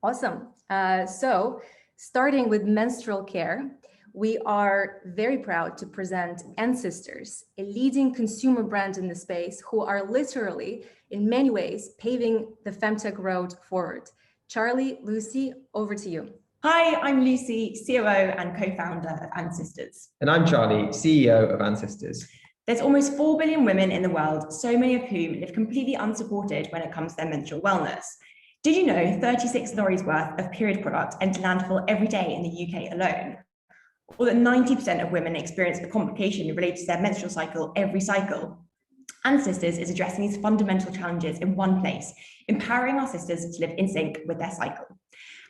Awesome. So starting with menstrual care, we are very proud to present Sisters, a leading consumer brand in the space who are literally, in many ways, paving the FemTech road forward. Charlie, Lucy, over to you. Hi, I'm Lucy, COO and co-founder of Sisters. And I'm Charlie, CEO of Sisters. There's almost 4 billion women in the world, so many of whom live completely unsupported when it comes to their menstrual wellness. Did you know 36 lorries worth of period product enter landfill every day in the UK alone? Or that 90% of women experience a complication related to their menstrual cycle every cycle? Sisters is addressing these fundamental challenges in one place, empowering our sisters to live in sync with their cycle.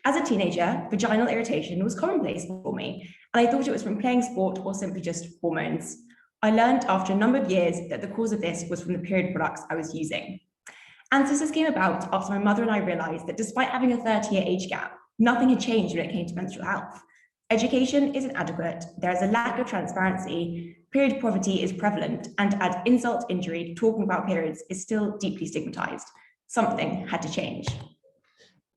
As a teenager, vaginal irritation was commonplace for me, and I thought it was from playing sport or simply just hormones. I learned after a number of years that the cause of this was from the period products I was using. Sisters came about after my mother and I realized that despite having a 30-year age gap, nothing had changed when it came to menstrual health. Education isn't adequate, there is a lack of transparency, period poverty is prevalent, and to add insult to injury, talking about periods is still deeply stigmatized. Something had to change.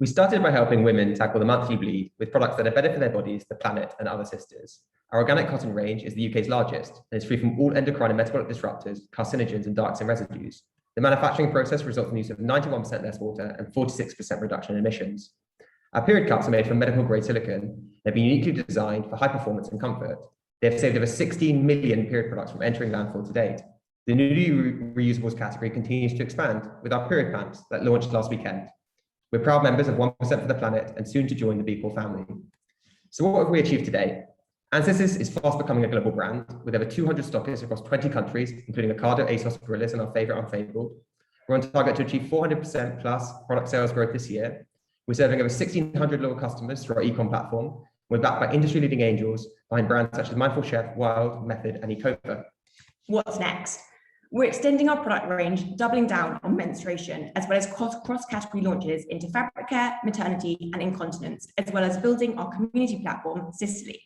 We started by helping women tackle the monthly bleed with products that are better for their bodies, the planet, and other sisters. Our organic cotton range is the UK's largest and is free from all endocrine and metabolic disruptors, carcinogens, and darks and residues. The manufacturing process results in the use of 91% less water and 46% reduction in emissions. Our period cups are made from medical grade silicone. They've been uniquely designed for high performance and comfort. They have saved over 16 million period products from entering landfill to date. The newly reusables category continues to expand with our period pants that launched last weekend. We're proud members of 1% for the Planet and soon to join the B Corp family. So what have we achieved today? Sisters is fast becoming a global brand with over 200 stockists across 20 countries, including Ocado, ASOS, Gorillas, and our favorite Unfabled. We're on target to achieve 400% plus product sales growth this year. We're serving over 1,600 loyal customers through our e-com platform. We're backed by industry-leading angels behind brands such as Mindful Chef, Wild, Method, and Ecopa. What's next? We're extending our product range, doubling down on menstruation, as well as cross-category launches into fabric care, maternity, and incontinence, as well as building our community platform, Sisterly.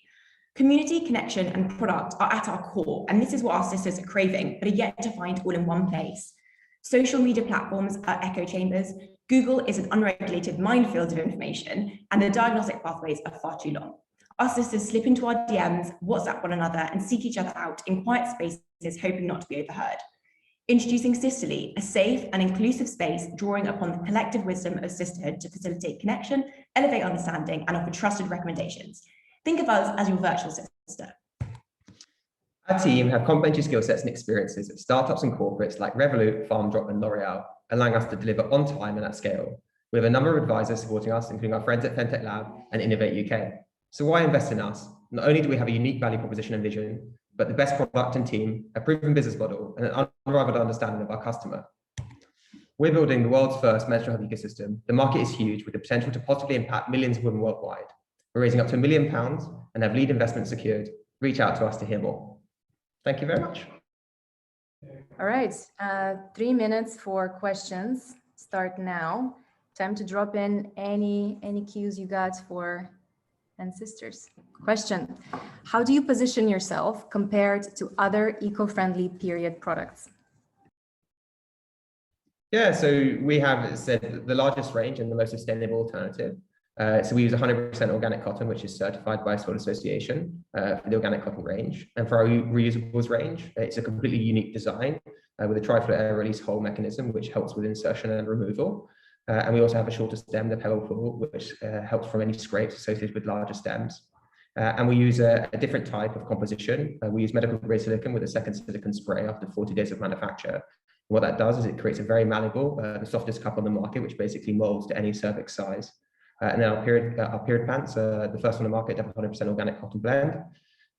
Community, connection, and product are at our core, and this is what our sisters are craving, but are yet to find all in one place. Social media platforms are echo chambers. Google is an unregulated minefield of information, and the diagnostic pathways are far too long. Our sisters slip into our DMs, WhatsApp one another, and seek each other out in quiet spaces, hoping not to be overheard. Introducing Sisterly, a safe and inclusive space drawing upon the collective wisdom of sisterhood to facilitate connection, elevate understanding, and offer trusted recommendations. Think of us as your virtual sister. Our team have complementary skill sets and experiences at startups and corporates like Revolut, FarmDrop, and L'Oreal, allowing us to deliver on time and at scale. We have a number of advisors supporting us, including our friends at FemTech Lab and Innovate UK. So why invest in us? Not only do we have a unique value proposition and vision, but the best product and team, a proven business model, and an unrivaled understanding of our customer. We're building the world's first menstrual health ecosystem. The market is huge with the potential to positively impact millions of women worldwide. We're raising up to £1 million and have lead investment secured. Reach out to us to hear more. Thank you very much. All right, 3 minutes for questions. Start now. Time to drop in any cues you got for Sisters. Question: how do you position yourself compared to other eco-friendly period products? Yeah, so we have said the largest range and the most sustainable alternative. So we use 100% organic cotton, which is certified by Soil Association for the organic cotton range. And for our reusables range, it's a completely unique design with a tri-flow air release hole mechanism, which helps with insertion and removal. And we also have a shorter stem, the pebble pool, which helps from any scrapes associated with larger stems. And we use a different type of composition. We use medical grade silicone with a second silicone spray after 40 days of manufacture. What that does is it creates a very malleable, the softest cup on the market, which basically molds to any cervix size. And then our period pants, the first on the market, have 100% organic cotton blend.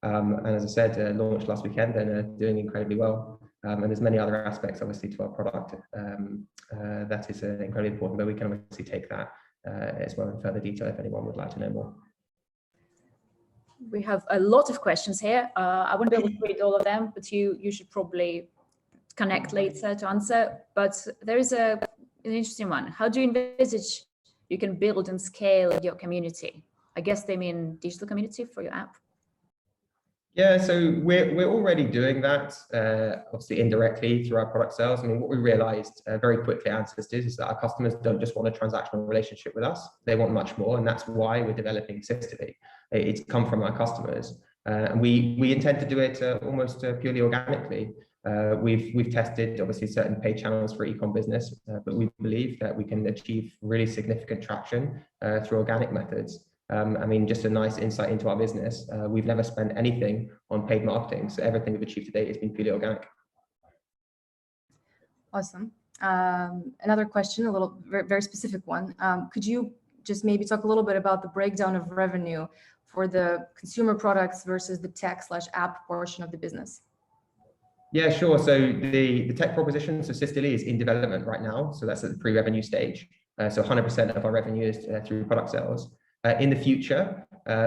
And as I said, launched last weekend and are doing incredibly well. And there's many other aspects, obviously, to our product that is incredibly important, but we can obviously take that as well in further detail if anyone would like to know more. We have a lot of questions here. I won't be able to read all of them, but you should probably connect later to answer. But there is an interesting one. How do you envisage you can build and scale your community? I guess they mean digital community for your app. Yeah, so we're already doing that, obviously indirectly through our product sales. I mean, what we realized very quickly at Sisters is that our customers don't just want a transactional relationship with us; they want much more, and that's why we're developing Sisterly. It's come from our customers, and we intend to do it almost purely organically. We've tested obviously certain paid channels for e-com business, but we believe that we can achieve really significant traction through organic methods. I mean, just a nice insight into our business. We've never spent anything on paid marketing, so everything we've achieved to date has been purely organic. Awesome. Another question, a little very specific one. Could you just maybe talk a little bit about the breakdown of revenue for the consumer products versus the tech/app portion of the business? Yeah, sure. So the tech proposition, so Sisterly, is in development right now. So that's at the pre-revenue stage. So 100% of our revenue is through product sales. In the future,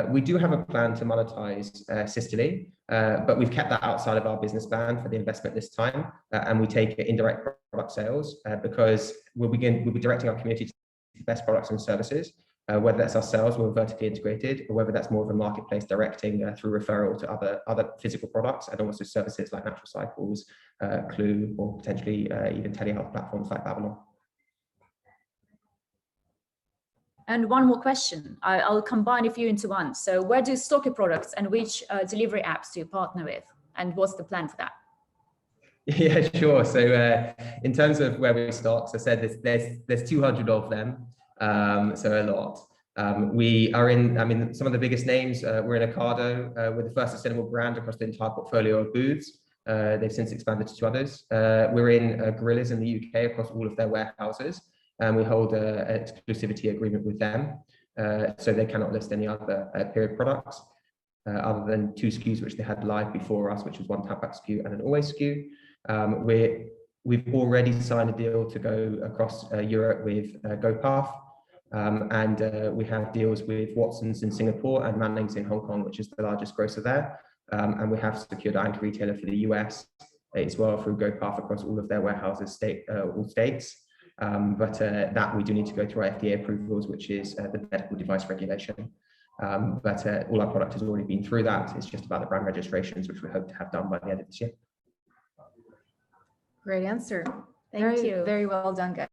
we do have a plan to monetize Sisterly, but we've kept that outside of our business plan for the investment this time, and we take indirect product sales because we'll be directing our community to the best products and services, whether that's ourselves, we're vertically integrated, or whether that's more of a marketplace directing through referral to other physical products and also services like Natural Cycles, Clue, or potentially even telehealth platforms like Babylon. And one more question. I'll combine a few into one. So where do you stock your products and which delivery apps do you partner with? And what's the plan for that? Yeah, sure. So in terms of where we stock, so I said there's 200 of them, so a lot. We are in, I mean, some of the biggest names. We're in Ocado. We're the first sustainable brand across the entire portfolio of booths. They've since expanded to 2 others. We're in Gorillas in the UK across all of their warehouses. And we hold an exclusivity agreement with them, so they cannot list any other period products other than 2 SKUs which they had live before us, which was one Tampax SKU and an Always SKU. We've already signed a deal to go across Europe with GoPath, and we have deals with Watsons in Singapore and Mannings in Hong Kong, which is the largest grocer there. And we have secured an anchor retailer for the US as well through GoPath across all of their warehouses, all states. But that we do need to go through our FDA approvals, which is the medical device regulation. But all our product has already been through that. It's just about the brand registrations, which we hope to have done by the end of this year. Great answer. Thank you. Very well done, guys.